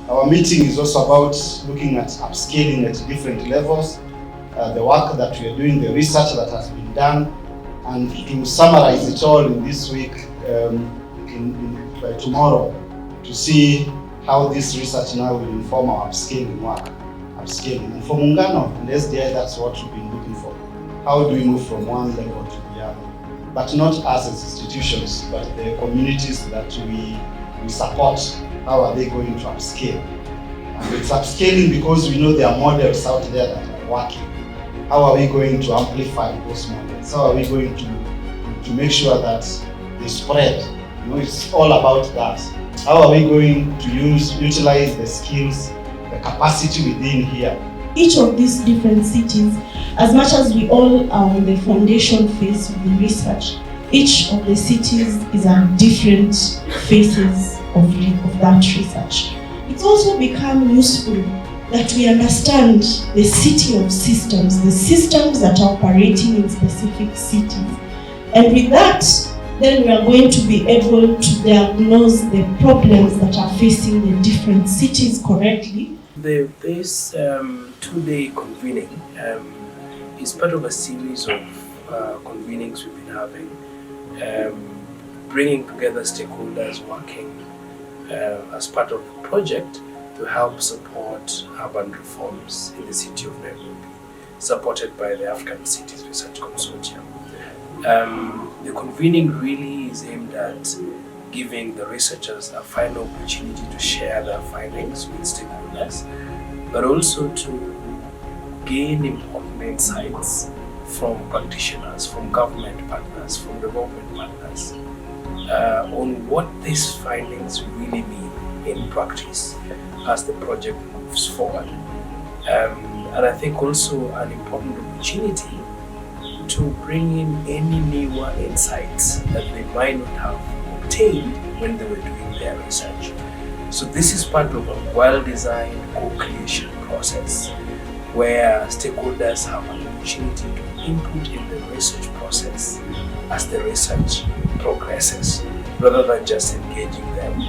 Our meeting is also about looking at upscaling at different levels, the work that we are doing, the research that has been done, and to summarize it all in this week, by tomorrow, to see how this research now will inform our upscaling work. And for Muungano and SDI, that's what we've been looking for. How do we move from one level to the other? But not us as institutions, but the communities that we support. How are they going to upscale? And it's upscaling because we know there are models out there that are working. How are we going to amplify those models? How are we going to make sure that they spread? It's all about that. How are we going to utilize the skills, the capacity within here? Each of these different cities, as much as we all are on the foundation phase of the research, each of the cities is at different phases of that research. It's also become useful that we understand the city of systems, the systems that are operating in specific cities. And with that, then we are going to be able to diagnose the problems that are facing the different cities correctly. This two-day convening is part of a series of convenings we've been having, bringing together stakeholders working as part of a project to help support urban reforms in the city of Nairobi, supported by the African Cities Research Consortium. The convening really is aimed at giving the researchers a final opportunity to share their findings with stakeholders, but also to gain important insights from practitioners, from government partners, from development partners, on what these findings really mean in practice as the project moves forward. And I think also an important opportunity to bring in any newer insights that they might not have obtained when they were doing their research. So this is part of a well-designed co-creation process where stakeholders have an opportunity to input in the research process as the research progresses, rather than just engaging them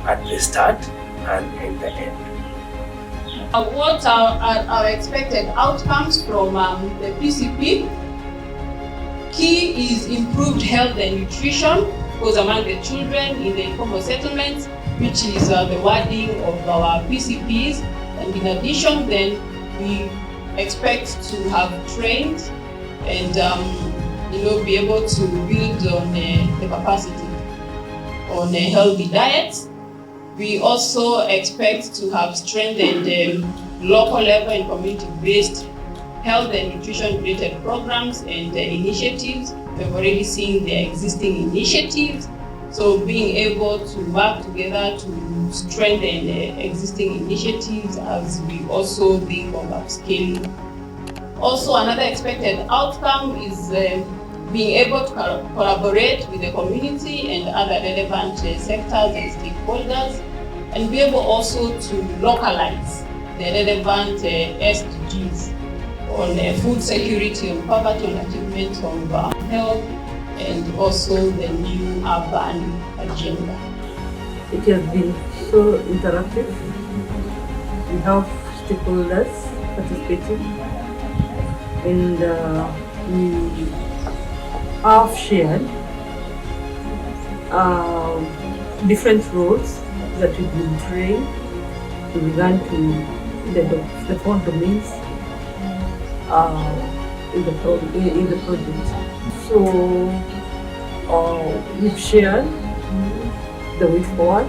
at the start and in the end. What are our expected outcomes from the PCP? Key is improved health and nutrition, because among the children in the informal settlements, which is the wording of our PCPs. And in addition, then we expect to have trained and be able to build on the capacity on a healthy diet. We also expect to have strengthened local level and community-based health and nutrition-related programs and initiatives. We've already seen the existing initiatives, so being able to work together to strengthen the existing initiatives as we also think of upscaling. Also, another expected outcome is being able to collaborate with the community and other relevant sectors and stakeholders, and be able also to localize the relevant SDGs on food security, on poverty, on achievement of health, and also the new urban agenda. It has been so interactive. We have stakeholders participating, and we have shared different roles that we've been trained with regard to the 4 domains in the project. So we've shared the way forward,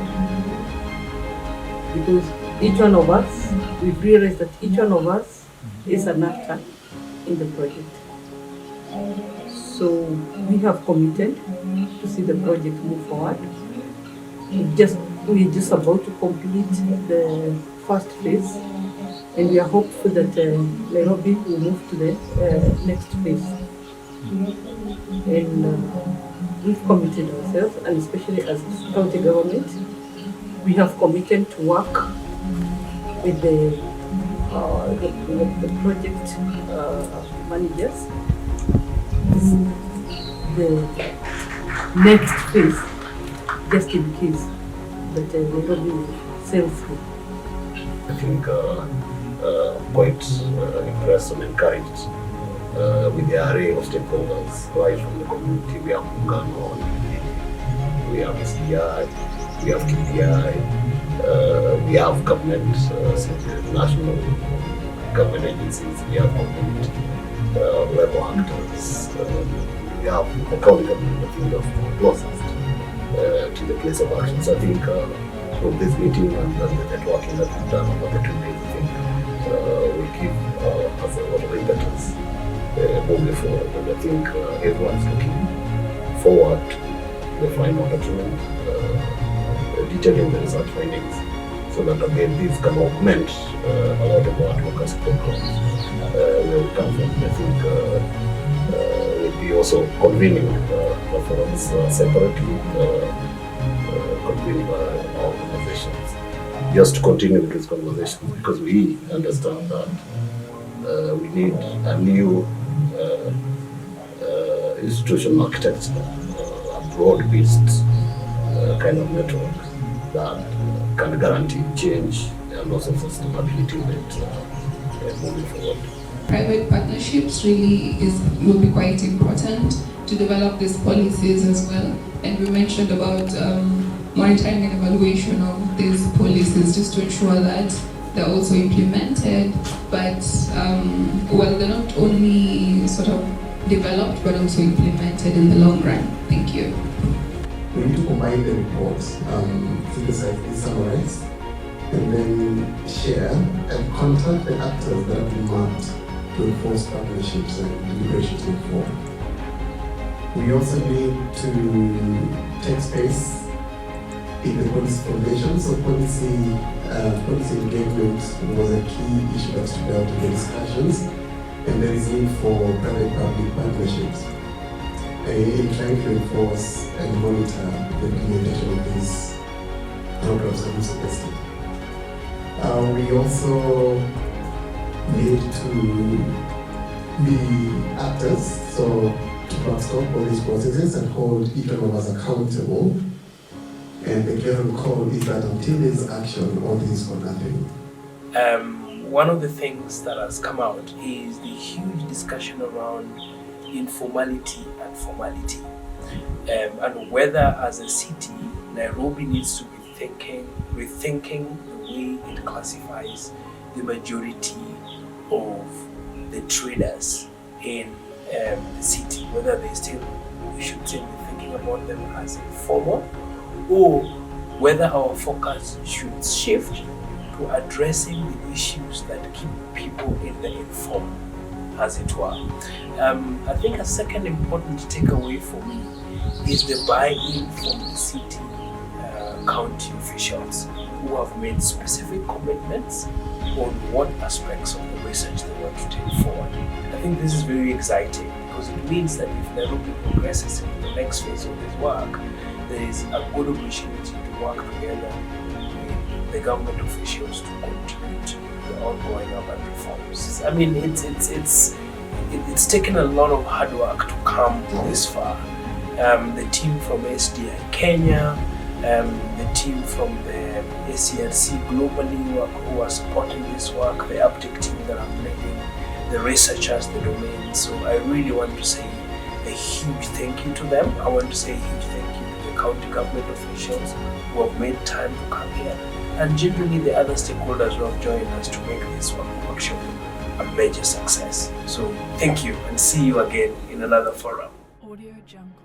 because each one of us, we've realized that each one of us is an actor in the project. So we have committed to see the project move forward. We're just about to complete the first phase, and we are hopeful that Nairobi will move to the next phase. And we've committed ourselves, and especially as county government, we have committed to work with the project managers. The next phase, just in case that Nairobi will sail through. I think, quite impressed and encouraged with the array of stakeholders right from the community. We have Mungano, we have SDI, we have KPI, we have government, national government agencies, we have community level actors, we have the county government, I think, of closest to the place of action. So I think from this meeting and the networking that we've done over the 2 days, I think will give us a lot of impetus moving forward. And I think everyone's looking forward to the final document detailing the research findings, so that again these can augment a lot of our advocacy programs where we come from. I think we'll be also convening forums separately, convened by our organizations, just to continue with these conversations, because we understand that we need a new institutional architecture, a broad-based kind of network that can guarantee change and also sustainability moving forward. Private partnerships really will be quite important to develop these policies as well. And we mentioned about monitoring and evaluation of these policies just to ensure that they're also implemented, but they're not only sort of developed but also implemented in the long run. Thank you. We need to combine the reports, synthesize these, summarize, and then share and contact the actors that have been mapped to enforce partnerships and deliberations going forward. We also need to take space in the policy foundation. So policy engagement was a key issue that stood out in the discussions, and there is need for private-public partnerships in trying to enforce and monitor the implementation of these programs that we suggested. We also need to be actors, so to backstop all these processes and hold each one of us accountable. And the clear call is that until there's action, all this is for nothing. One of the things that has come out is the huge discussion around informality and formality, and whether as a city, Nairobi needs to be rethinking the way it classifies the majority of the traders in the city, whether we should still be thinking about them as informal, or whether our focus should shift to addressing the issues that keep people in the informal, as it were. I think a second important takeaway for me is the buy-in from the city county officials who have made specific commitments on what aspects of the research they want to take forward. I think this is very exciting because it means that if Nairobi progresses in the next phase of this work, there is a good opportunity to work together with the government officials to contribute to the ongoing urban reforms. I mean, it's taken a lot of hard work to come this far. The team from SDI Kenya, the team from the ACRC globally who are supporting this work, the uptake team that are leading, the researchers, the domain. So I really want to say a huge thank you to them. I want to say a huge thank you to the county government officials who have made time to come here, and generally the other stakeholders who have joined us to make this workshop a major success. So thank you, and see you again in another forum. Audio Jungle.